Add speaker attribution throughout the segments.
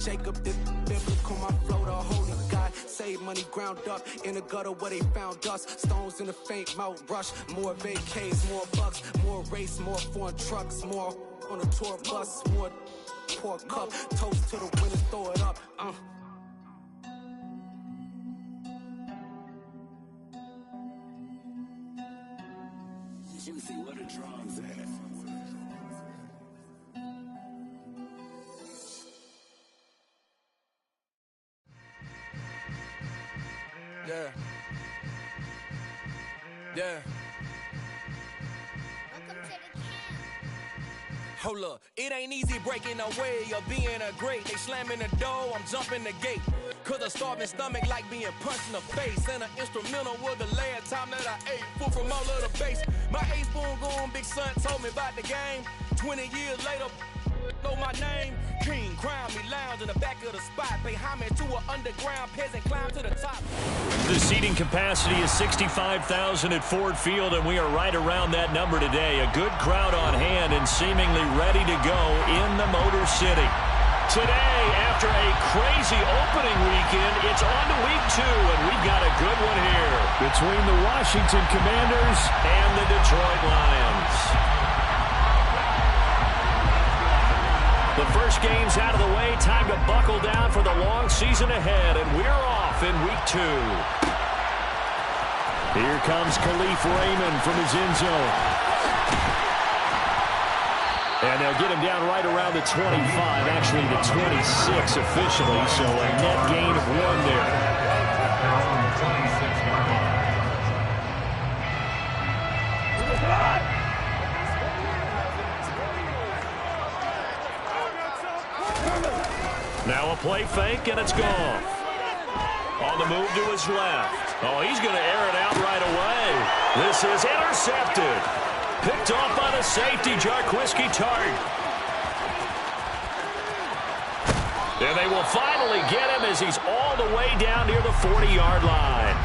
Speaker 1: Jacob, if biblical, my flow, the holy God. Save money ground up in the gutter where they found us. Stones in the faint mouth rush. More vacays, more bucks, more race, more foreign trucks, more on a tour bus, more pour cup. Toast to the winners, throw it up.
Speaker 2: Juicy, what a drums at.
Speaker 3: Yeah. Hold up, it ain't easy breaking away or being a great. They slamming the door, I'm jumping the gate. Cause a starving stomach like being punched in the face. And an instrumental was the last time that I ate food from all of the base. My A-spoon going, big son told me about the game. 20 years later, know my name. King, crown me, lounge in the back of the spot. Pay homage to an underground peasant, climb to the top.
Speaker 4: The seating capacity is 65,000 at Ford Field, and we are right around that number today. A good crowd on hand and seemingly ready to go in the Motor City. Today, after a crazy opening weekend, it's on to week 2, and we've got a good one here between the Washington Commanders and the Detroit Lions. The first game's out of the way. Time to buckle down for the long season ahead, and we're off in week 2. Here comes Khalif Raymond from his end zone. And they'll get him down right around the 25, actually the 26 officially, so a net gain of 1 there. Now a play fake, and it's gone. On the move to his left. Oh, he's going to air it out right away. This is intercepted. Picked off by the safety, Jarquiski Tartt. And they will finally get him as he's all the way down near the 40-yard line.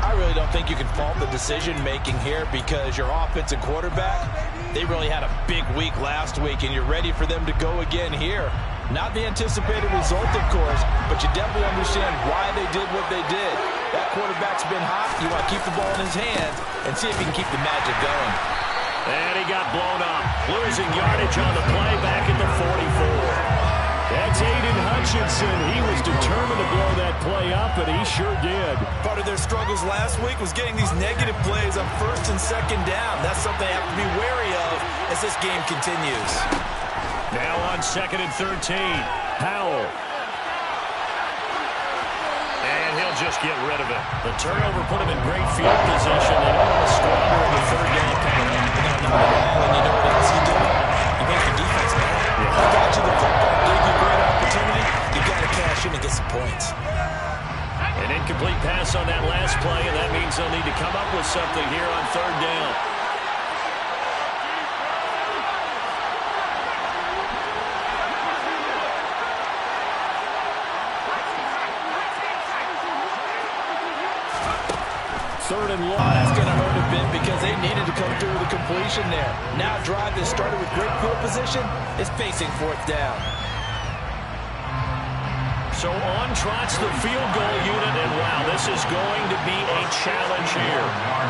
Speaker 5: I really don't think you can fault the decision-making here because your offense and quarterback, they really had a big week last week, and you're ready for them to go again here. Not the anticipated result, of course, but you definitely understand why they did what they did. That quarterback's been hot. You want to keep the ball in his hands and see if he can keep the magic going.
Speaker 4: And he got blown up. Losing yardage on the play back at the 44. That's Aiden Hutchinson. He was determined to blow that play up, and he sure did.
Speaker 5: Part of their struggles last week was getting these negative plays on 1st and 2nd down. That's something they have to be wary of as this game continues.
Speaker 4: Now on 2nd and 13, Howell. And he'll just get rid of it. The turnover put him in great field position. They don't want to squander the 3rd down penalty.
Speaker 5: And you know what else he did? He made the defense mad. He got you the football, gave you a great opportunity. You got to cash in and get some points.
Speaker 4: An incomplete pass on that last play, and that means they'll need to come up with something here on 3rd down. Third and long.
Speaker 5: That's going to hurt a bit because they needed to come through with a completion there. Now drive that started with great field position is facing 4th down.
Speaker 4: So on trots the field goal unit, and wow, this is going to be a challenge here.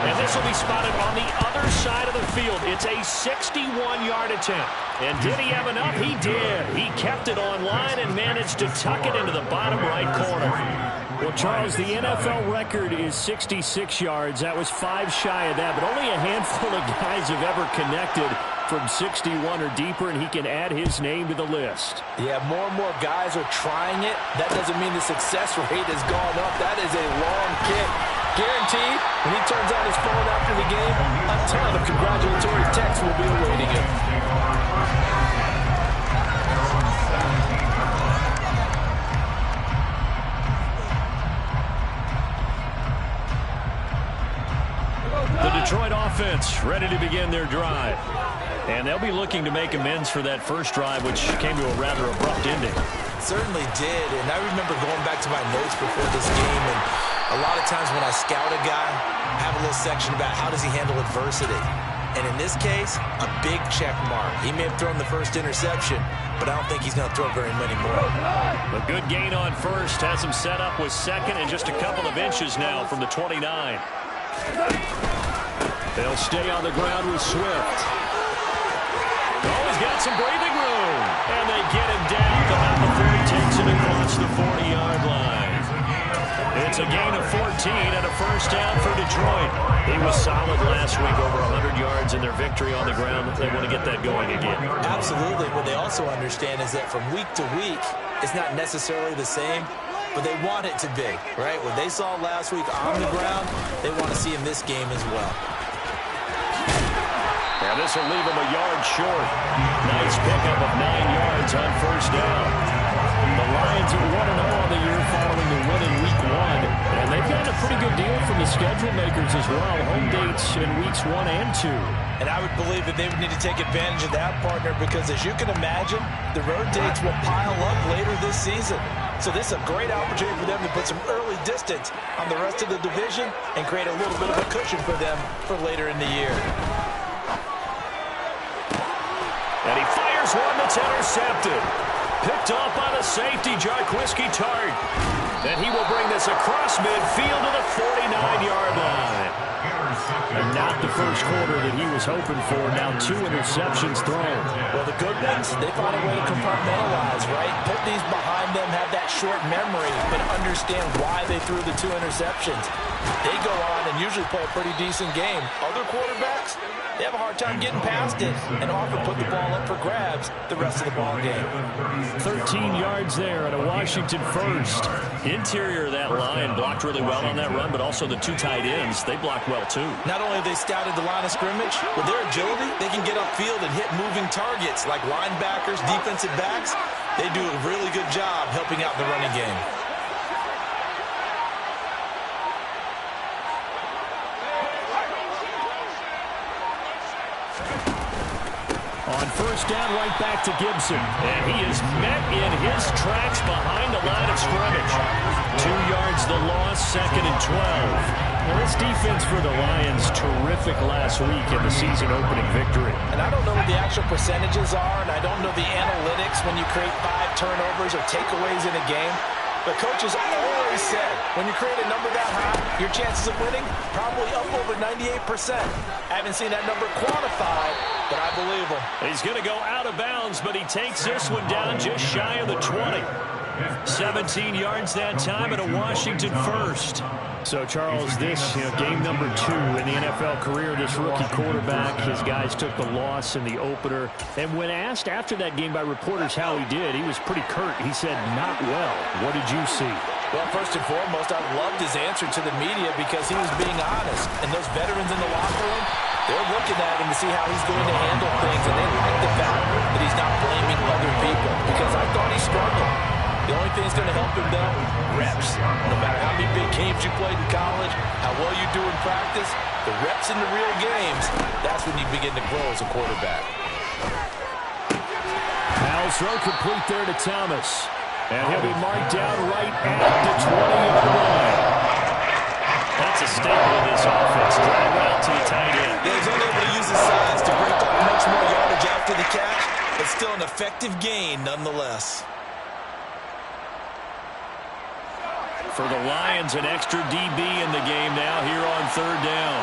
Speaker 4: And this will be spotted on the other side of the field. It's a 61-yard attempt. And did he have enough? He did. He kept it on line and managed to tuck it into the bottom right corner. Well, Charles, the NFL record is 66 yards. That was 5 shy of that, but only a handful of guys have ever connected from 61 or deeper, and he can add his name to the list.
Speaker 5: Yeah, more and more guys are trying it. That doesn't mean the success rate has gone up. That is a long kick. Guaranteed, when he turns on his phone after the game, a ton of congratulatory texts will be awaiting him.
Speaker 4: The Detroit offense ready to begin their drive. And they'll be looking to make amends for that first drive, which came to a rather abrupt ending.
Speaker 5: Certainly did, and I remember going back to my notes before this game, and a lot of times when I scout a guy, I have a little section about how does he handle adversity. And in this case, a big check mark. He may have thrown the first interception, but I don't think he's going to throw very many more.
Speaker 4: A good gain on first has him set up with second and just a couple of inches now from the 29. They'll stay on the ground with Swift. Oh, he's got some breathing room. And they get him down, but not before he takes it across the 40-yard line. It's a gain of 14 and a first down for Detroit. He was solid last week, over 100 yards in their victory on the ground. They want to get that going again.
Speaker 5: Absolutely. What they also understand is that from week to week, it's not necessarily the same, but they want it to be, right? What they saw last week on the ground, they want to see in this game as well.
Speaker 4: And this will leave him a yard short. Nice pickup of 9 yards on first down. The Lions are 1-0 on the year following the win in week 1. And they've gotten a pretty good deal from the schedule makers as well. Home dates in weeks 1 and 2.
Speaker 5: And I would believe that they would need to take advantage of that, partner, because as you can imagine, the road dates will pile up later this season. So this is a great opportunity for them to put some early distance on the rest of the division and create a little bit of a cushion for them for later in the year.
Speaker 4: And he fires one that's intercepted. Picked off by the safety, Jarquiski Tart. And he will bring this across midfield to the 49-yard line. And not the first quarter that he was hoping for. Now 2 interceptions thrown.
Speaker 5: Well, the good ones, they find a way to compartmentalize, right? Put these behind them, have that short memory, but understand why they threw the 2 interceptions. They go on and usually play a pretty decent game. Other quarterbacks, they have a hard time getting past it and often put the ball up for grabs the rest of the ball game.
Speaker 4: 13 yards there and a Washington first. Interior of that line blocked really well on that run, but also the 2 tight ends, they blocked well too.
Speaker 5: Not only have they scouted the line of scrimmage, with their agility, they can get upfield and hit moving targets like linebackers, defensive backs. They do a really good job helping out the running game.
Speaker 4: On first down, right back to Gibson. And he is met in his tracks behind the line of scrimmage. 2 yards the loss, 2nd and 12. Well, this defense for the Lions, terrific last week in the season-opening victory.
Speaker 5: And I don't know what the actual percentages are, and I don't know the analytics when you create 5 turnovers or takeaways in a game. But coaches always said, when you create a number that high, your chances of winning probably up over 98%. I haven't seen that number quantified, but I believe him.
Speaker 4: He's going to go out of bounds, but he takes this one down just shy of the 20. 17 yards that time and a Washington first. So, Charles, this game number 2 in the NFL career, this rookie quarterback, his guys took the loss in the opener. And when asked after that game by reporters how he did, he was pretty curt. He said, not well. What did you see?
Speaker 5: Well, first and foremost, I loved his answer to the media because he was being honest. And those veterans in the locker room, they're looking at him to see how he's going to handle things. And they like the fact that he's not blaming other people because I thought he struggled. The only thing that's going to help him, though, reps. No matter how many big games you played in college, how well you do in practice, the reps in the real games, that's when you begin to grow as a quarterback.
Speaker 4: Powell's throw complete there to Thomas. And he'll be marked down right at the 20-yard line. That's a staple of this offense. Drive out to the tight end.
Speaker 5: Yeah, he's only able to use his size to break up much more yardage after the catch, but still an effective gain nonetheless.
Speaker 4: For the Lions, an extra DB in the game now here on 3rd down.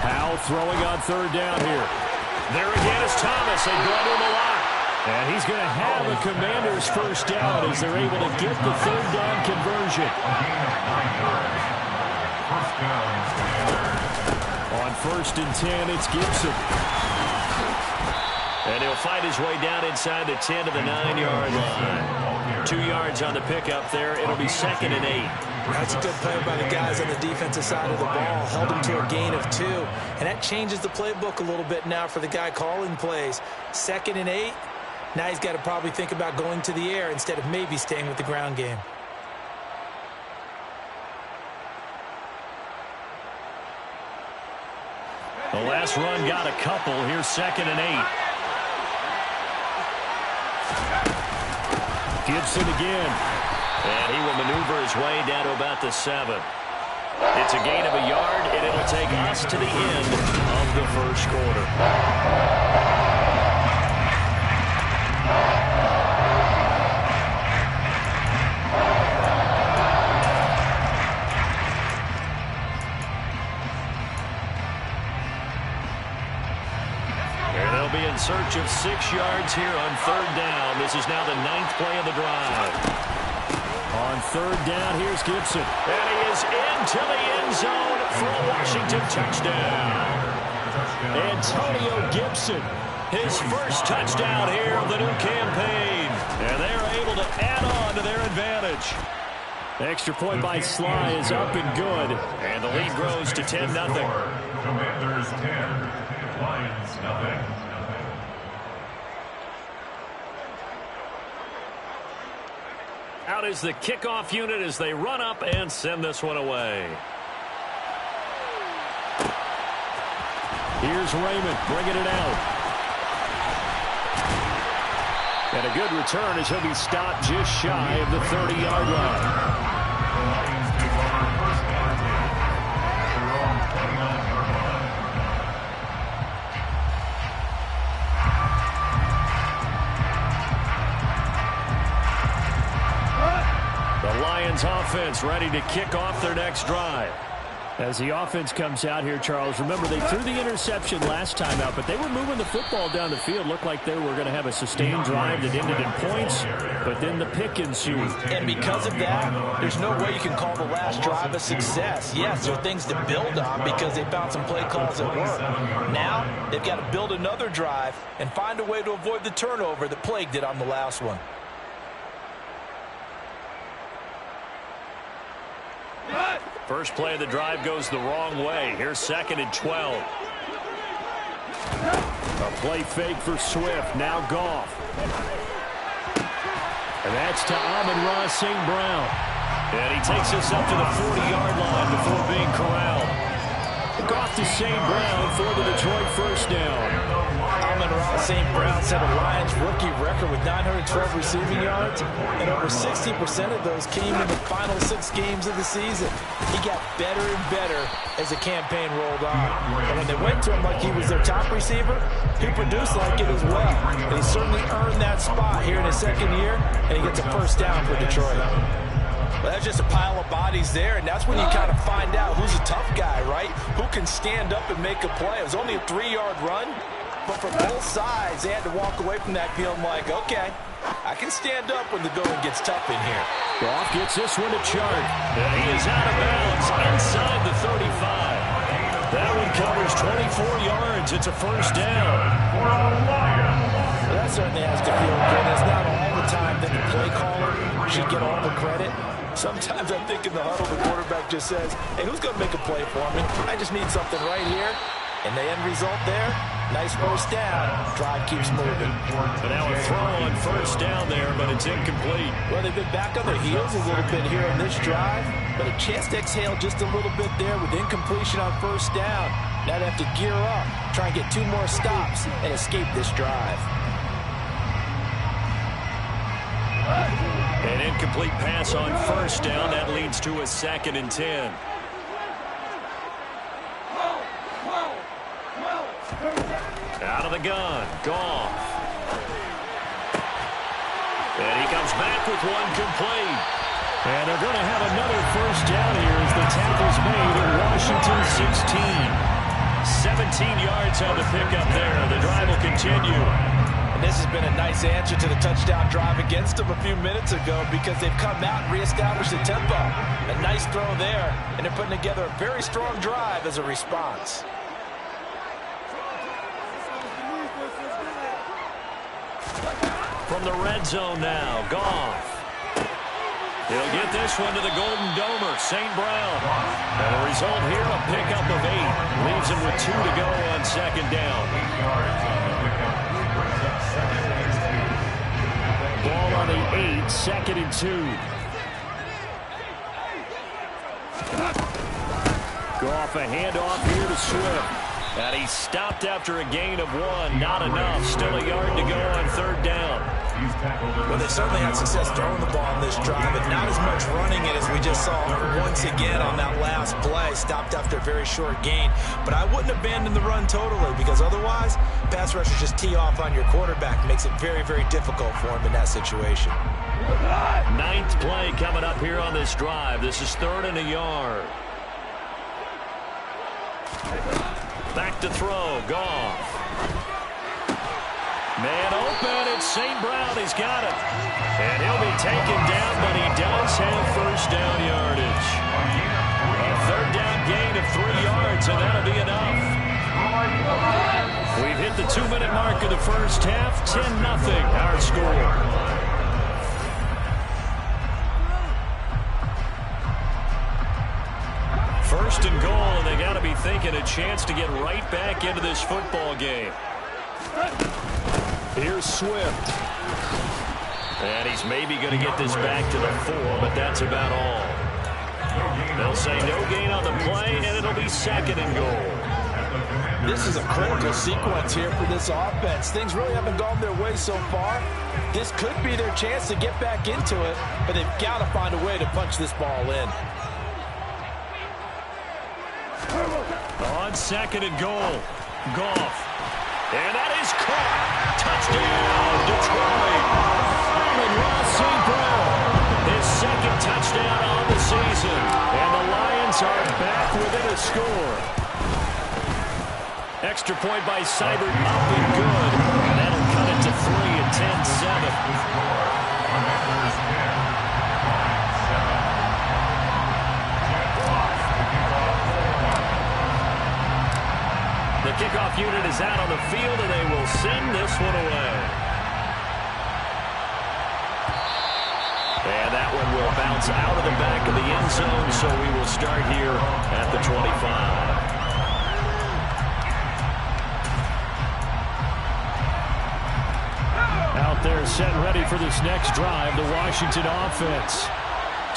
Speaker 4: Powell throwing on 3rd down here. There again is Thomas. They go to him a lot. And he's going to have a Commander's first down as they're able to get the 3rd down conversion. On 1st and 10, it's Gibson. And he'll fight his way down inside the 10 to the 9-yard line. 2 yards on the pickup there. It'll be 2nd and 8.
Speaker 5: That's a good play by the guys on the defensive side of the ball. Held him to a gain of 2. And that changes the playbook a little bit now for the guy calling plays. 2nd and 8. Now he's got to probably think about going to the air instead of maybe staying with the ground game.
Speaker 4: The last run got a couple. Here's 2nd and 8. Gibson again. And he will maneuver his way down to about the 7. It's a gain of a yard, and it'll take us to the end of of the first quarter. And they'll be in search of 6 yards here on third down. This is now the 9th play of the drive. On third down, here's Gibson. And he is into the end zone for a Washington touchdown. Antonio Gibson, his first touchdown here of the new campaign. And they're able to add on to their advantage. Extra point by Sly is up and good. And the lead grows to 10-0.
Speaker 2: Commanders 10, Lions nothing.
Speaker 4: Out is the kickoff unit as they run up and send this one away. Here's Raymond bringing it out. And a good return as he'll be stopped just shy of the 30-yard line. Offense ready to kick off their next drive. As the offense comes out here, Charles, remember they threw the interception last time out, but they were moving the football down the field. Looked like they were going to have a sustained drive that ended in points, but then the pick ensued.
Speaker 5: And because of that, there's no way you can call the last drive a success. Yes, there are things to build on because they found some play calls that work. Now, they've got to build another drive and find a way to avoid the turnover that plagued it on the last one.
Speaker 4: First play of the drive goes the wrong way. Here's 2nd and 12. A play fake for Swift. Now Goff. And that's to Amon-Ra St. Brown. And he takes us up to the 40-yard line before being corralled. Goff to St. Brown for the Detroit first down.
Speaker 5: Amon-Ra St. Brown set a Lions rookie record with 912 receiving yards, and over 60% of those came in the final 6 games of the season. He got better and better as the campaign rolled on. And when they went to him like he was their top receiver, he produced like it as well. And he certainly earned that spot here in his 2nd year, and he gets a first down for Detroit. Well, that's just a pile of bodies there, and that's when you kind of find out who's a tough guy, right? Who can stand up and make a play. It was only a 3-yard run, but for both sides, they had to walk away from that feeling like, okay, I can stand up when the going gets tough in here.
Speaker 4: Goff gets this one to Chark. And he is out of bounds inside the 35. That one covers 24 yards. It's a first down.
Speaker 5: Well, that certainly has to feel good. It's not all the time that the play caller should get all the credit. Sometimes I think in the huddle, the quarterback just says, hey, who's going to make a play for me? I just need something right here. And the end result there, nice first down. Drive keeps moving.
Speaker 4: But now a throw on first down there, but it's incomplete.
Speaker 5: Well, they've been back on their heels a little bit here on this drive, but a chance to exhale just a little bit there with incompletion on first down. Now they have to gear up, try and get 2 more stops, and escape this drive.
Speaker 4: An incomplete pass on first down. That leads to a 2nd and 10. Out of the gun, Goff. And he comes back with one complete. And they're going to have another first down here as the tackle's made at Washington 16. 17 yards on the pickup there. The drive will continue.
Speaker 5: And this has been a nice answer to the touchdown drive against them a few minutes ago because they've come out and reestablished the tempo. A nice throw there, and they're putting together a very strong drive as a response.
Speaker 4: From the red zone now, Goff. He'll get this one to the Golden Domer, St. Brown. And the result here, a pickup of 8. Leaves him with 2 to go on 2nd down. Ball on the 8, 2nd and 2. Goff, a handoff here to Swift. And he's stopped after a gain of 1. Not enough. Still a yard to go on 3rd down.
Speaker 5: Well, they certainly had success throwing the ball in this drive, but not as much running it as we just saw once again on that last play. Stopped after a very short gain. But I wouldn't abandon the run totally, because otherwise, pass rushers just tee off on your quarterback. Makes it very, very difficult for him in that situation.
Speaker 4: Ninth play coming up here on this drive. This is 3rd and a yard. Back to throw. Goff. Man open, it's St. Brown. He's got it. And he'll be taken down, but he does have first down yardage. A 3rd down gain of 3 yards, and that'll be enough. We've hit the 2-minute mark of the first half. 10-0 our score. First and goal, and they got to be thinking a chance to get right back into this football game. Here's Swift. And he's maybe going to get this back to the 4, but that's about all. They'll say no gain on the play, and it'll be 2nd and goal.
Speaker 5: This is a critical sequence here for this offense. Things really haven't gone their way so far. This could be their chance to get back into it, but they've got to find a way to punch this ball in.
Speaker 4: On 2nd and goal, Goff. And that is caught. Touchdown, Detroit. Amon-Ra St. Brown. His 2nd touchdown on the season. And the Lions are back within a score. Extra point by Seibert up and good. And that'll cut it to 3 at 10-7. The kickoff unit is out on the field, and they will send this one away. And that one will bounce out of the back of the end zone, so we will start here at the 25. Out there set and ready for this next drive, the Washington offense.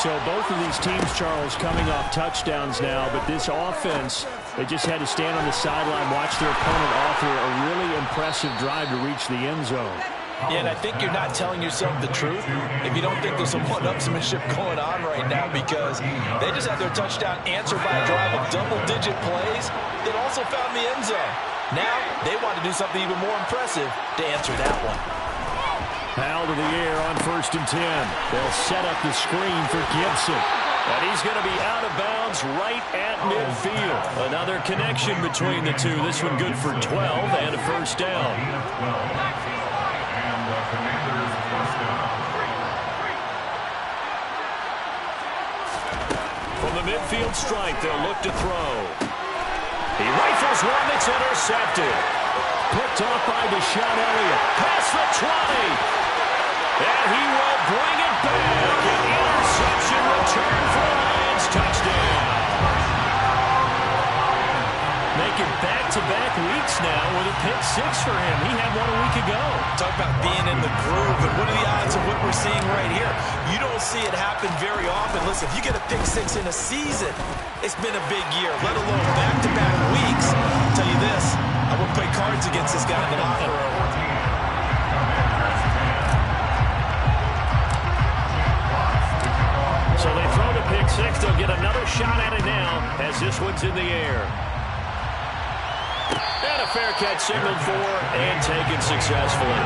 Speaker 4: So both of these teams, Charles, coming off touchdowns now, but this offense, they just had to stand on the sideline, watch their opponent offer a really impressive drive to reach the end zone.
Speaker 5: Yeah, and I think you're not telling yourself the truth if you don't think there's some one-upsmanship going on right now, because they just had their touchdown answered by a drive of double-digit plays that also found the end zone. Now they want to do something even more impressive to answer that one.
Speaker 4: Foul to the air on 1st and 10. They'll set up the screen for Gibson. And he's going to be out of bounds right at midfield. Another connection between the two. This one good for 12 and a first down. From the midfield stripe, they'll look to throw. He rifles one that's intercepted. Picked off by Deshaun Elliott. Past the 20. And he will bring it back. An interception return for a Lions touchdown. Making back-to-back weeks now with a pick 6 for him. He had one a week ago.
Speaker 5: Talk about being in the groove, and what are the odds of what we're seeing right here? You don't see it happen very often. Listen, if you get a pick 6 in a season, it's been a big year, let alone back-to-back weeks. I'll tell you this, I wouldn't play cards against this guy in the locker room.
Speaker 4: So they throw the pick 6. They'll get another shot at it now as this one's in the air. And a fair catch signaled for and taken successfully.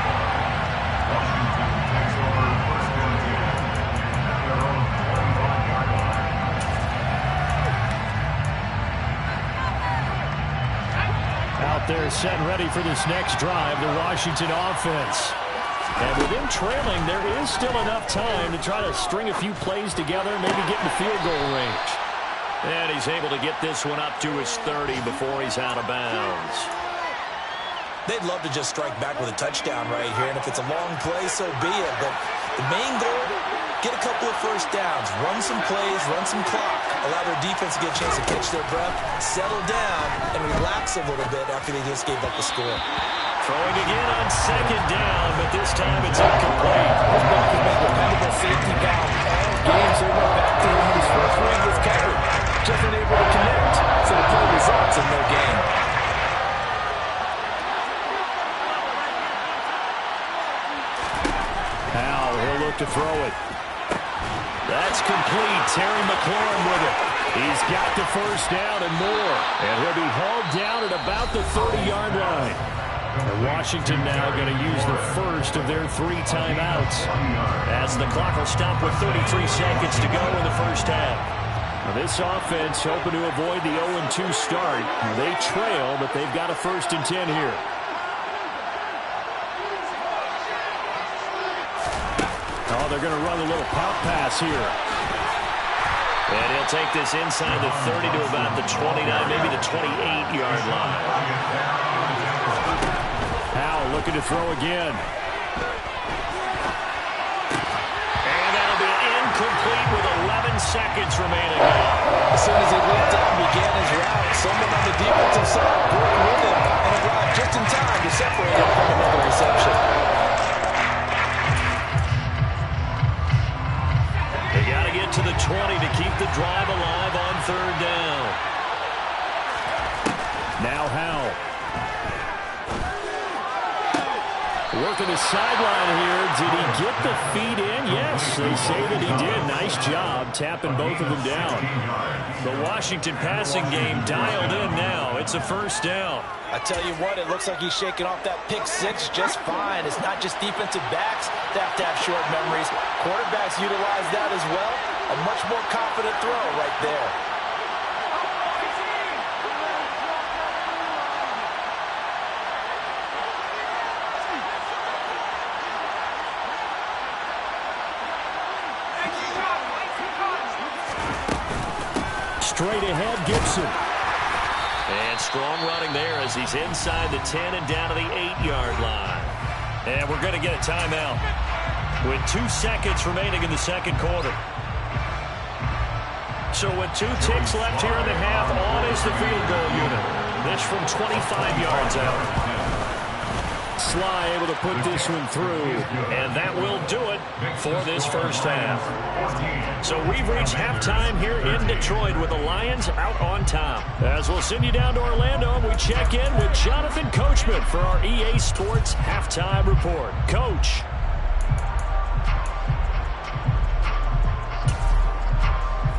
Speaker 4: Out there set and ready for this next drive, the Washington offense. And with him trailing, there is still enough time to try to string a few plays together, maybe get in the field goal range. And he's able to get this one up to his 30 before he's out of bounds.
Speaker 5: They'd love to just strike back with a touchdown right here, and if it's a long play, so be it. But the main goal, get a couple of first downs, run some plays, run some clock, allow their defense to get a chance to catch their breath, settle down, and relax a little bit after they just gave up the score.
Speaker 4: Throwing again on 2nd down, but this time it's incomplete.
Speaker 5: This ball can make dependable safety valve all game, so he went back to his first read was covered. Just unable to connect, so the play results in no gain.
Speaker 4: Howell, he'll look to throw it. That's complete. Terry McLaurin with it. He's got the first down and more. And he'll be hauled down at about the 30-yard line. And Washington now going to use the first of their 3 timeouts, as the clock will stop with 33 seconds to go in the first half. Now this offense hoping to avoid the 0-2 start. They trail, but they've got a 1st and 10 here. Oh, they're going to run a little pop pass here. And he'll take this inside the 30 to about the 29, maybe the 28-yard line. Howell looking to throw again. And that'll be incomplete with 11 seconds remaining.
Speaker 5: As soon as he looked up and began his route, someone on the defensive side broke with him and arrived just in time to separate him from another reception.
Speaker 4: They got to get to the 20 to keep the drive alive on 3rd down. Now Howell. Working the sideline here. Did he get the feet in? Yes, they say that he did. Nice job tapping both of them down. The Washington passing game dialed in now. It's a 1st down.
Speaker 5: I tell you what, it looks like he's shaking off that pick 6 just fine. It's not just defensive backs that have to have short memories. Quarterbacks utilize that as well. A much more confident throw right there.
Speaker 4: Straight ahead, Gibson. And strong running there as he's inside the 10 and down to the 8-yard line. And we're going to get a timeout with 2 seconds remaining in the 2nd quarter. So with 2 ticks left here in the half, on is the field goal unit. This from 25 yards out. Sly able to put this one through, and that will do it for this first half. So we've reached halftime here in Detroit with the Lions out on top. As we'll send you down to Orlando, we check in with Jonathan Coachman for our EA Sports Halftime Report. Coach.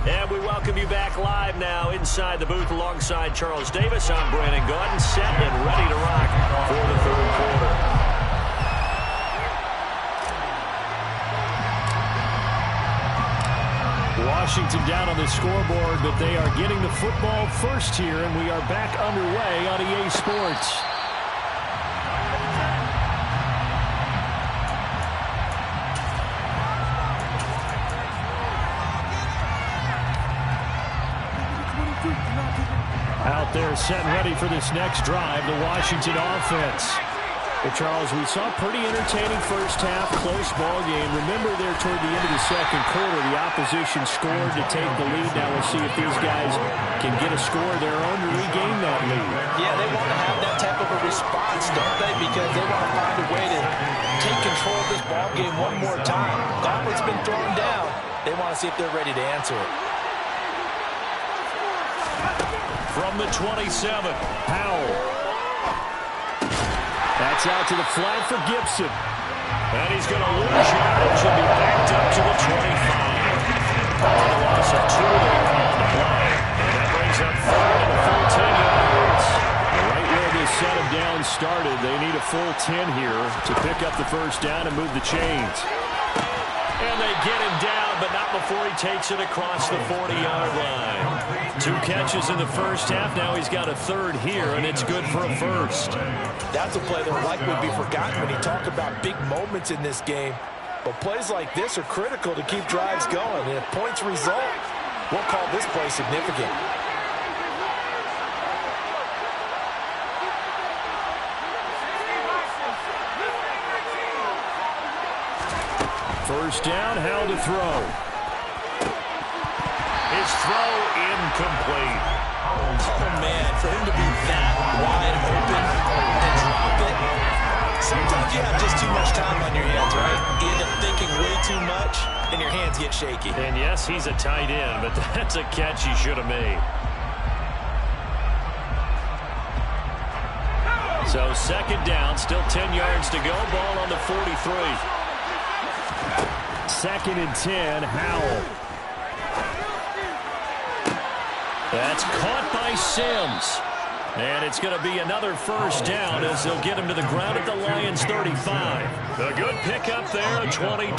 Speaker 4: And we welcome you back live now inside the booth alongside Charles Davis. I'm Brandon Gaudin, set and ready to rock for the 3rd quarter. Washington down on the scoreboard, but they are getting the football first here, and we are back underway on EA Sports. Out there set and ready for this next drive, the Washington offense. Well, Charles, we saw a pretty entertaining first half, close ball game. Remember there toward the end of the 2nd quarter, the opposition scored to take the lead. Now we'll see if these guys can get a score of their own to regain that lead.
Speaker 5: Yeah, they want to have that type of a response, don't they? Because they want to find a way to take control of this ball game one more time. Gauntlet's been thrown down. They want to see if they're ready to answer it.
Speaker 4: From the 27, Howell. That's out to the flat for Gibson. And he's going to lose yardage and be backed up to the 25. A loss of 2 there on the play. And that brings up 3rd and a full 10 yards. Right where this set of downs started, they need a full 10 here to pick up the first down and move the chains. And they get him down, but not before he takes it across the 40-yard line. 2 catches in the first half. Now he's got a 3rd here, and it's good for a 1st.
Speaker 5: That's a play that likely would be forgotten when you talk about big moments in this game. But plays like this are critical to keep drives going. And if points result, we'll call this play significant.
Speaker 4: First down, Howell to throw. His throw incomplete.
Speaker 5: Oh, man, for him to be that wide open and drop it. Sometimes you have just too much time on your hands, right? You end up thinking way too much, and your hands get shaky.
Speaker 4: And yes, he's a tight end, but that's a catch he should have made. So 2nd down, still 10 yards to go. Ball on the 43. 2nd and 10, Howell. That's caught by Sims. And it's going to be another first down as they'll get him to the ground at the Lions' 35. A good pickup there at 22.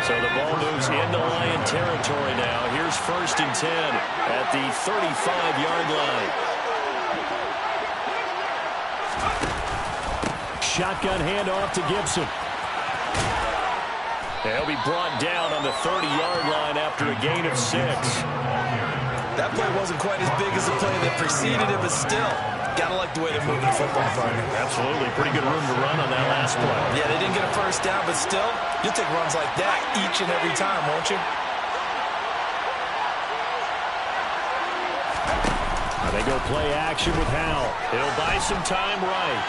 Speaker 4: So the ball moves into Lion territory now. Here's 1st and 10 at the 35-yard line. Shotgun handoff to Gibson. They'll be brought down on the 30-yard line after a gain of 6.
Speaker 5: That play wasn't quite as big as the play that preceded it, but still, gotta like the way they're moving the football, partner.
Speaker 4: Absolutely. Pretty good room to run on that last play.
Speaker 5: Yeah, they didn't get a first down, but still, you'll take runs like that each and every time, won't you?
Speaker 4: They go play action with Howell. He'll buy some time right.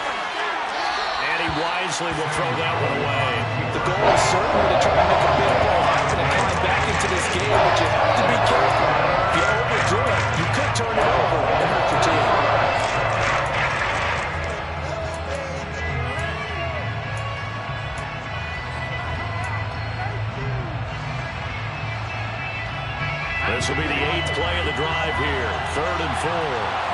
Speaker 4: And he wisely will throw that one away.
Speaker 5: The goal is certainly to try and make a big play happen and climb back into this game, but you have to be careful. If you overdo it, you could turn it over and hurt your team.
Speaker 4: This will be the 8th play of the drive here. 3rd and 4.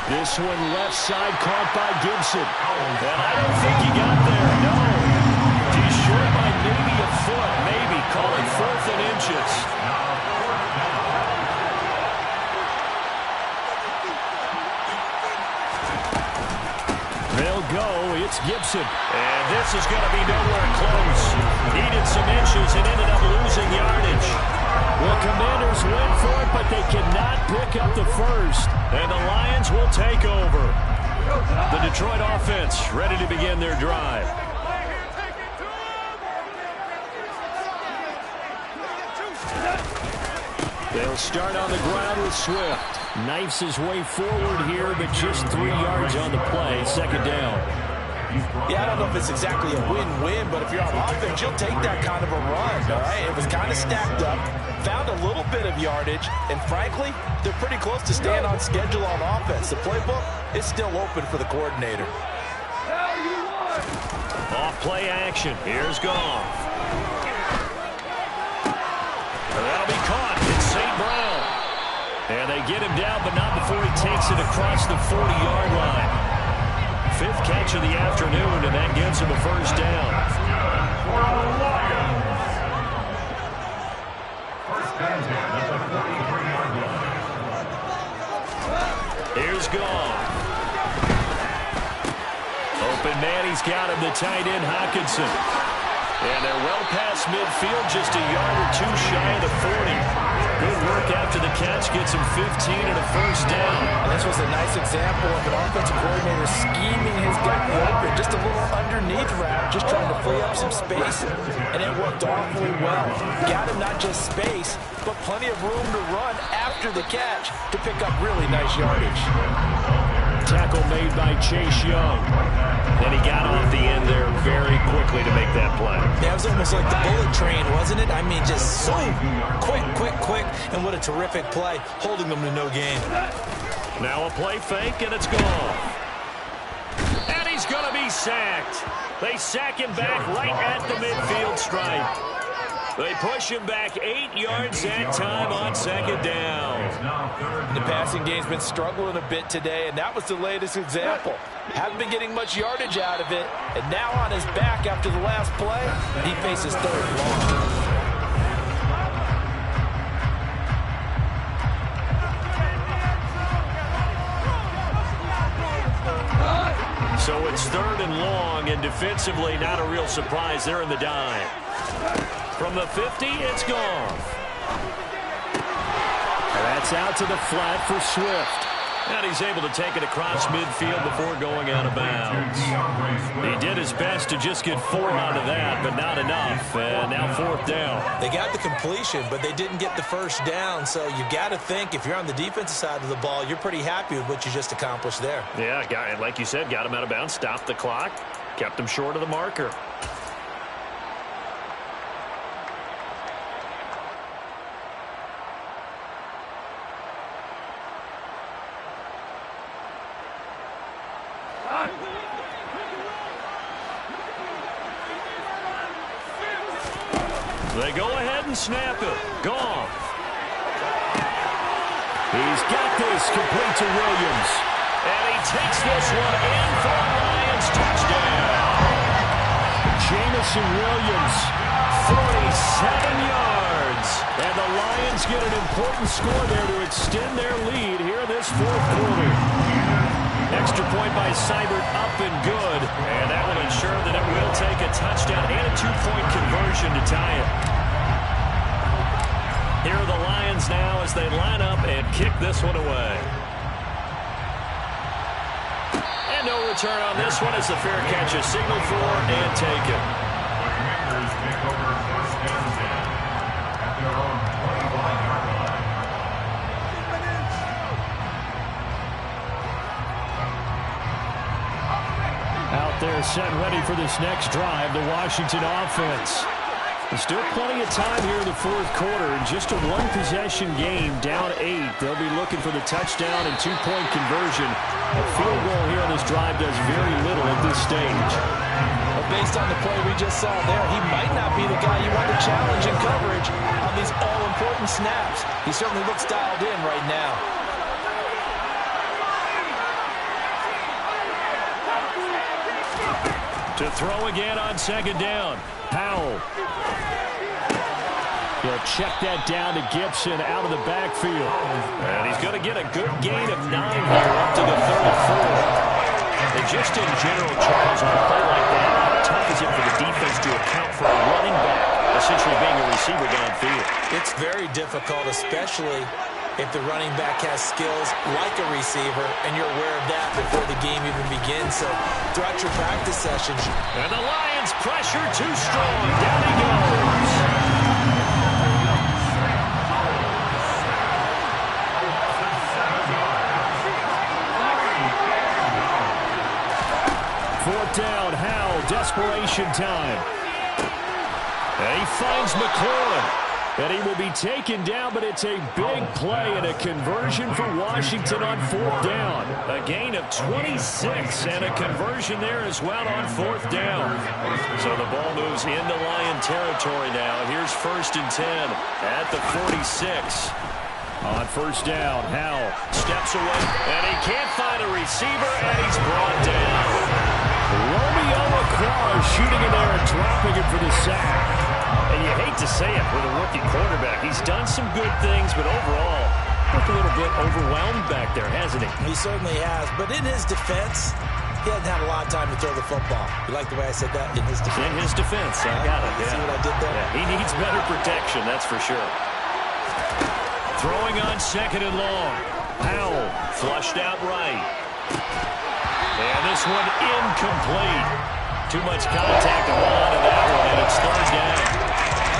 Speaker 4: This one left side caught by Gibson. And I don't think he got there. No. He's short by maybe a foot. Maybe. Call it 4th and inches. They'll go. It's Gibson. And this is going to be nowhere close. Needed some inches and ended up losing yardage. Well, Commanders went for it, but they cannot pick up the first. And the Lions will take over. The Detroit offense ready to begin their drive. They'll start on the ground with Swift. Knifes his way forward here, but just 3 yards on the play. 2nd down.
Speaker 5: Yeah, I don't know if it's exactly a win-win, but if you're on offense, you'll take that kind of a run, all right? It was kind of stacked up, found a little bit of yardage, and frankly, they're pretty close to staying on schedule on offense. The playbook is still open for the coordinator.
Speaker 4: Off play action. Here's Goff. That'll be caught. It's St. Brown. And they get him down, but not before he takes it across the 40-yard line. 5th catch of the afternoon, and that gives him a first down. Here's Goff. Open man, he's got him, the tight end, Hockenson. And they're well past midfield, just a yard or 2 shy of the 40. Good work after the catch, gets him 15 and a first down.
Speaker 5: And this was a nice example of an offensive coordinator scheming his guy open. Just a little underneath route, just trying to free up some space. And it worked awfully well. Got him not just space, but plenty of room to run after the catch to pick up really nice yardage.
Speaker 4: Tackle made by Chase Young. And he got off the end there very quickly to make that play.
Speaker 5: Yeah, it was almost like the bullet train, wasn't it? I mean, just so quick, and what a terrific play, holding them to no gain.
Speaker 4: Now a play fake, and it's gone. And he's going to be sacked. They sack him back right at the midfield stripe. They push him back 8 yards that time on 2nd down.
Speaker 5: The passing game's been struggling a bit today, and that was the latest example. Haven't been getting much yardage out of it, and now on his back after the last play, he faces 3rd and long.
Speaker 4: So it's 3rd and long, and defensively not a real surprise. They're in the dive. From the 50, it's Goff. That's out to the flat for Swift. And he's able to take it across midfield before going out of bounds. He did his best to just get 4 out of that, but not enough. And now 4th down.
Speaker 5: They got the completion, but they didn't get the first down. So you got to think if you're on the defensive side of the ball, you're pretty happy with what you just accomplished there.
Speaker 4: Yeah, like you said, got him out of bounds, stopped the clock, kept him short of the marker. They go ahead and snap it. Goff. He's got this complete to Williams. And he takes this one in for a Lions touchdown. Jameson Williams, 47 yards. And the Lions get an important score there to extend their lead here in this fourth quarter. Extra point by Seibert, up and good. And that will ensure that it will take a touchdown and a two-point conversion to tie it. Here are the Lions now as they line up and kick this one away. And no return on this one as the fair catch is signaled for and taken.
Speaker 2: The Commanders take over first and 10 at their own 21-yard line.
Speaker 4: Out there set ready for this next drive, the Washington offense. There's still plenty of time here in the fourth quarter. Just a one-possession game, down 8. They'll be looking for the touchdown and two-point conversion. A field goal here on this drive does very little at this stage.
Speaker 5: But based on the play we just saw there, he might not be the guy you want to challenge in coverage on these all-important snaps. He certainly looks dialed in right now.
Speaker 4: To throw again on second down. Powell. He'll check that down to Gibson out of the backfield. And he's going to get a good gain of 9 here up to the 34. And just in general, Charles, on a play like that, how tough is it for the defense to account for a running back essentially being a receiver downfield?
Speaker 5: It's very difficult, especially if the running back has skills like a receiver, and you're aware of that before the game even begins. So throughout your practice sessions.
Speaker 4: And the Lions pressure too strong. Down he goes. Fourth down, Howell, desperation time. And he finds McLaurin. And he will be taken down, but it's a big play and a conversion for Washington on fourth down. A gain of 26 and a conversion there as well on fourth down. So the ball moves into Lion territory now. Here's first and 10 at the 46. On first down, Howell steps away, and he can't find a receiver, and he's brought down. Romeo Okwara shooting in there and dropping it for the sack. And you hate to say it with a rookie quarterback. He's done some good things, but overall, looked a little bit overwhelmed back there, hasn't he?
Speaker 5: He certainly has. But in his defense, he hasn't had a lot of time to throw the football. You like the way I said that? In his defense.
Speaker 4: In his defense. I got it. Yeah.
Speaker 5: See what I did there?
Speaker 4: Yeah, he needs better protection, that's for sure. Throwing on second and long. Powell flushed out right. And this one incomplete. Too much contact to hold on to that one, and it's third down.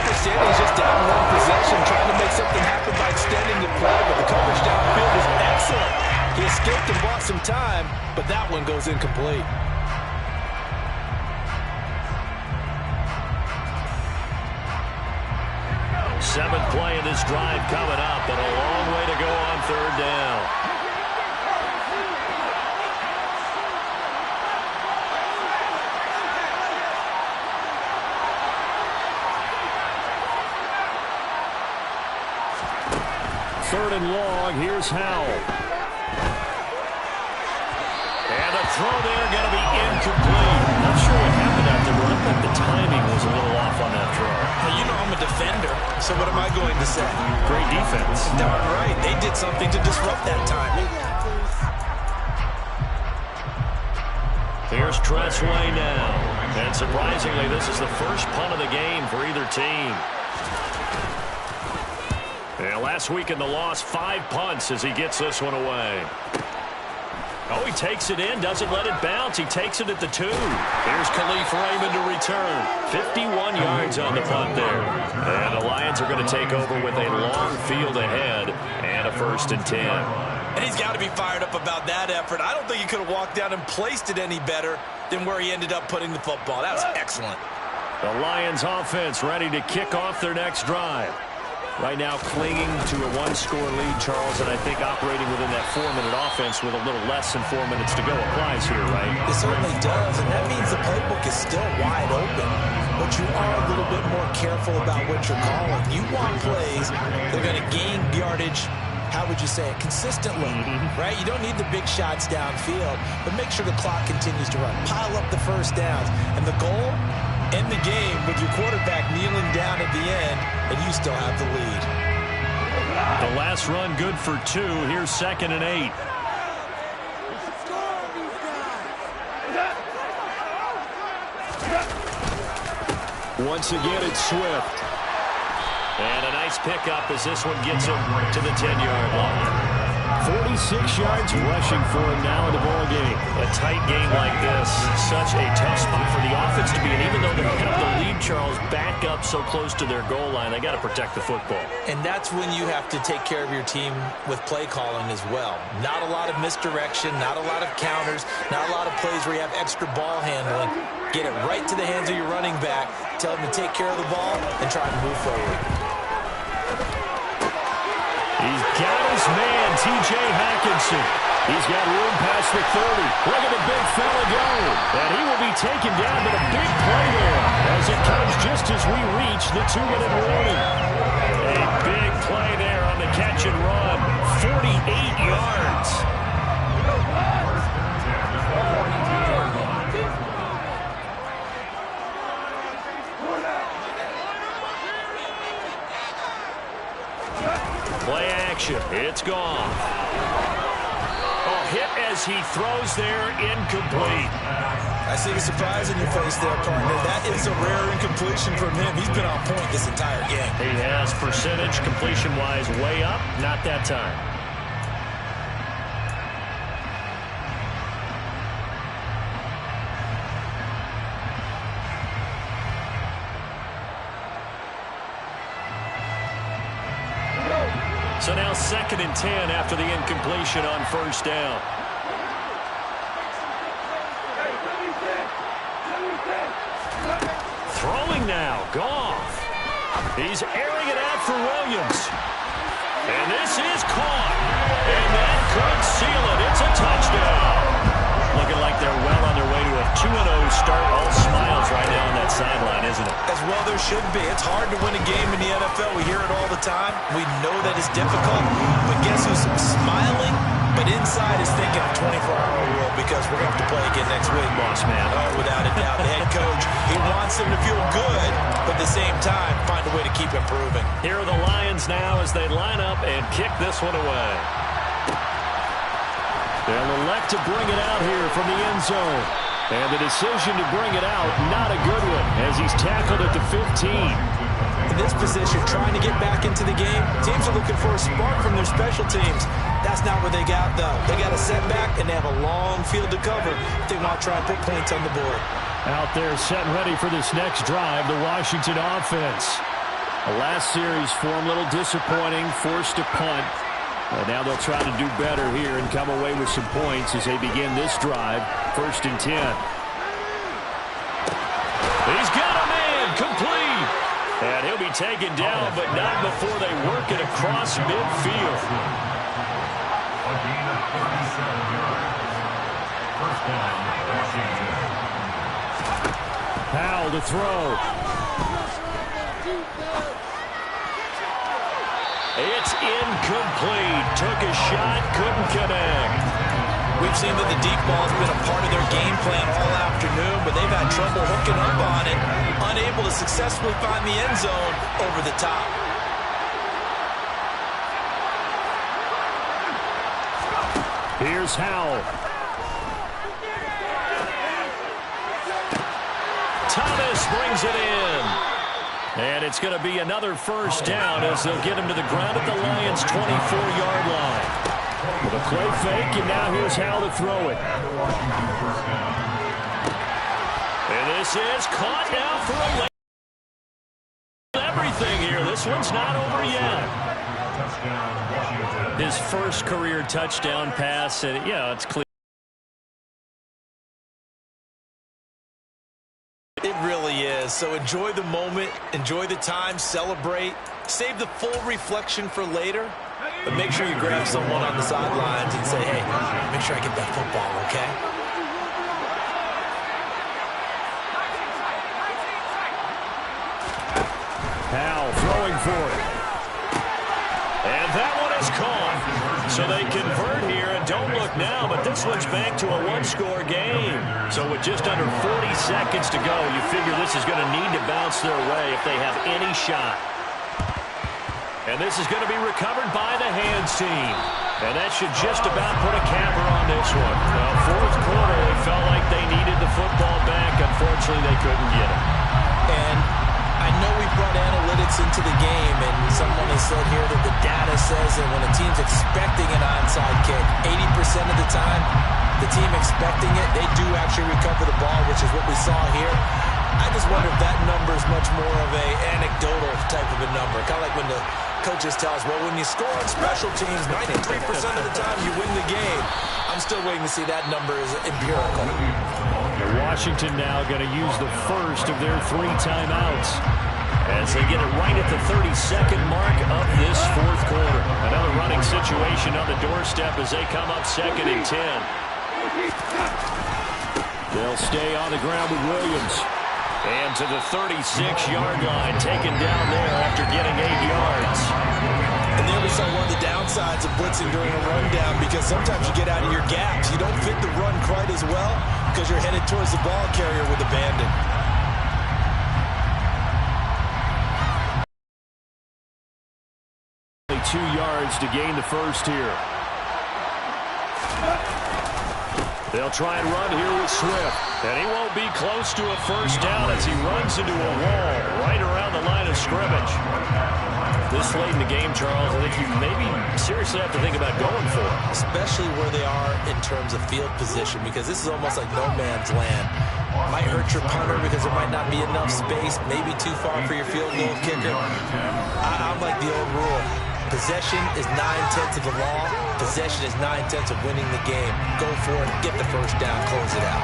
Speaker 5: I understand he's just down one possession, trying to make something happen by extending the play, but the coverage downfield was excellent. He escaped and bought some time, but that one goes incomplete.
Speaker 4: Seventh play of this drive coming up, and a long way to go on third down. Third and long, here's Howell. And the throw there going to be incomplete. Not sure what happened out there, but I think the timing was a little off on that throw.
Speaker 5: Well, you know I'm a defender, so what am I going to say?
Speaker 4: Great defense.
Speaker 5: Darn right. They did something to disrupt that timing.
Speaker 4: Here's Tressway now. And surprisingly, this is the first punt of the game for either team. And last week in the loss, 5 punts as he gets this one away. Oh, he takes it in, doesn't let it bounce. He takes it at the 2. Here's Khalif Raymond to return. 51 yards on the punt there. And the Lions are going to take over with a long field ahead and a first and 10.
Speaker 5: And he's got to be fired up about that effort. I don't think he could have walked down and placed it any better than where he ended up putting the football. That was excellent.
Speaker 4: The Lions offense ready to kick off their next drive. Right now clinging to a one-score lead, Charles, and I think operating within that 4-minute offense with a little less than 4 minutes to go applies here, right?
Speaker 5: It certainly does, and that means the playbook is still wide open. But but you are a little bit more careful about what you're calling. You want plays that are going to gain yardage, how would you say it, consistently, right? You don't need the big shots downfield, but make sure the clock continues to run. Pile up the first downs. And the goal, end the game with your quarterback kneeling down at the end, and you still have the lead.
Speaker 4: The last run good for 2. Here's 2nd and 8. Once again, it's Swift. And a nice pickup as this one gets him to the 10-yard line. 46 yards rushing for him now in the ball game. A tight game like this, such a tough spot for the offense to be in. Even though they have the lead, Charles, back up so close to their goal line, they got to protect the football.
Speaker 5: And that's when you have to take care of your team with play calling as well. Not a lot of misdirection, not a lot of counters, not a lot of plays where you have extra ball handling. Get it right to the hands of your running back, tell him to take care of the ball, and try to move forward.
Speaker 4: He's got his man, T.J. Hockenson. He's got room past the 30. Look at the big fella go. And he will be taken down, but a big play there as it comes just as we reach the 2-minute warning. A big play there on the catch and run. 48 yards. Play action. It's gone. Hit as he throws there, incomplete.
Speaker 5: I see a surprise in your face there, partner. That is a rare incompletion from him. He's been on point this entire game.
Speaker 4: He has percentage completion-wise way up. Not that time. So now 2nd and 10 after the incompletion on first down. Throwing now, Goff. He's airing it out for Williams. And this is caught. And that could seal it. It's a touchdown. Looking like they're well on their way to a 2-0 start. All smiles right now on that sideline, isn't it?
Speaker 5: As well there should be. It's hard to win a game in the NFL. We hear it all the time. We know that it's difficult. But guess who's smiling? But inside is thinking of 24-hour rule because we're going to have to play again next week.
Speaker 4: Boss man.
Speaker 5: Oh, without a doubt. The head coach, he wants them to feel good, but at the same time, find a way to keep improving.
Speaker 4: Here are the Lions now as they line up and kick this one away. They'll elect to bring it out here from the end zone. And the decision to bring it out, not a good one, as he's tackled at the 15.
Speaker 5: In this position, trying to get back into the game, teams are looking for a spark from their special teams. That's not what they got, though. They got a setback, and they have a long field to cover if they want to try and put points on the board.
Speaker 4: Out there set ready for this next drive, the Washington offense. The last series for them, a little disappointing, forced to punt. But now they'll try to do better here and come away with some points as they begin this drive. 1st and 10. He's got a man, complete. And he'll be taken down, but not before they work it across midfield.
Speaker 2: A gain of 37 yards. First down, Washington.
Speaker 4: Powell to throw. It's incomplete. Took a shot, couldn't connect.
Speaker 5: We've seen that the deep ball has been a part of their game plan all afternoon, but they've had trouble hooking up on it, unable to successfully find the end zone over the top.
Speaker 4: Here's Howell. Thomas brings it in. And it's going to be another first down as they'll get him to the ground at the Lions' 24-yard line. With a play fake, and now here's Howell to throw it. And this is caught now for a late. Everything here. This one's not over yet. His first career touchdown pass, and yeah, it's clear.
Speaker 5: It really is. So enjoy the moment, enjoy the time, celebrate, save the full reflection for later, but make sure you grab someone on the sidelines and say, hey, make sure I get that football, okay?
Speaker 4: Powell throwing for it. And that one is caught. So they convert here, and don't look now, but this one's back to a one-score game. So with just under 40 seconds to go, you figure this is going to need to bounce their way if they have any shot. And this is going to be recovered by the Hands team. And that should just about put a capper on this one. Well, fourth quarter, they felt like they needed the football back. Unfortunately, they couldn't get it.
Speaker 5: And I know we brought analytics into the game, and someone has said here that the data says that when a team's expecting an onside kick, 80% of the time, the team expecting it, they do actually recover the ball, which is what we saw here. I just wonder if that number is much more of a anecdotal type of a number. Kind of like when the coaches tell us, well, when you score on special teams, 93% of the time you win the game. I'm still waiting to see that number is empirical.
Speaker 4: Washington now going to use the first of their 3 timeouts as they get it right at the 32nd mark of this fourth quarter. Another running situation on the doorstep as they come up 2nd and 10. They'll stay on the ground with Williams. And to the 36-yard line, taken down there after getting 8 yards.
Speaker 5: And there we saw one of the downsides of blitzing during a rundown, because sometimes you get out of your gaps. You don't fit the run quite as well because you're headed towards the ball carrier with abandon.
Speaker 4: Only 2 yards to gain the first here. They'll try and run here with Swift. And he won't be close to a first down as he runs into a wall right around the line of scrimmage. This late in the game, Charles, I think you maybe seriously have to think about going for it.
Speaker 5: Especially where they are in terms of field position, because this is almost like no man's land. Might hurt your punter because there might not be enough space, maybe too far for your field goal kicker. I'm like the old rule. Possession is 9/10 of the law. Possession is 9/10 of winning the game. Go for it, get the first down, close it out.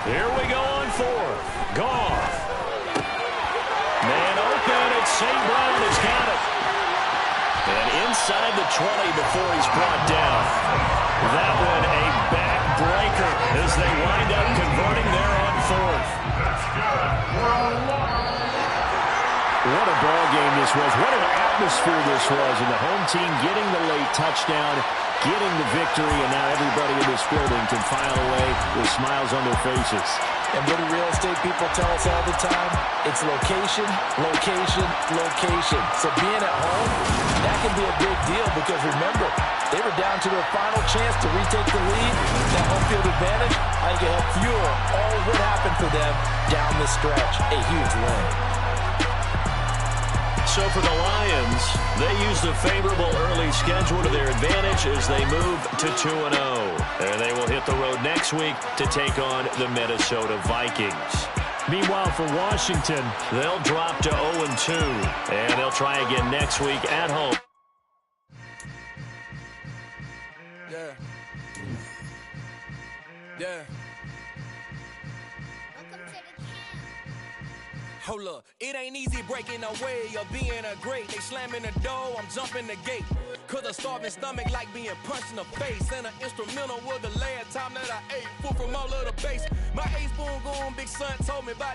Speaker 4: Here we go on 4th. Goff. Man open, and St. Brown has got it. And inside the 20 before he's brought down. That one a backbreaker as they wind up converting there on 4th. What a ball game this was. What an atmosphere this was. And the home team getting the late touchdown, getting the victory, and now everybody in this building can file away with smiles on their faces.
Speaker 5: And what do real estate people tell us all the time? It's location, location, location. So being at home, that can be a big deal, because remember, they were down to their final chance to retake the lead. That home field advantage, I think it helped fuel all what happened for them down the stretch. A huge win.
Speaker 4: So for the Lions, they use the favorable early schedule to their advantage as they move to 2-0. And they will hit the road next week to take on the Minnesota Vikings. Meanwhile, for Washington, they'll drop to 0-2, and they'll try again next week at home.
Speaker 3: Yeah. Hold up, it ain't easy breaking away or being a great. They slamming the door, I'm jumping the gate. Cause a starving stomach like being punched in the face. And an instrumental was the last time that I ate food from all of the base. My 8-spoon going, big son told me about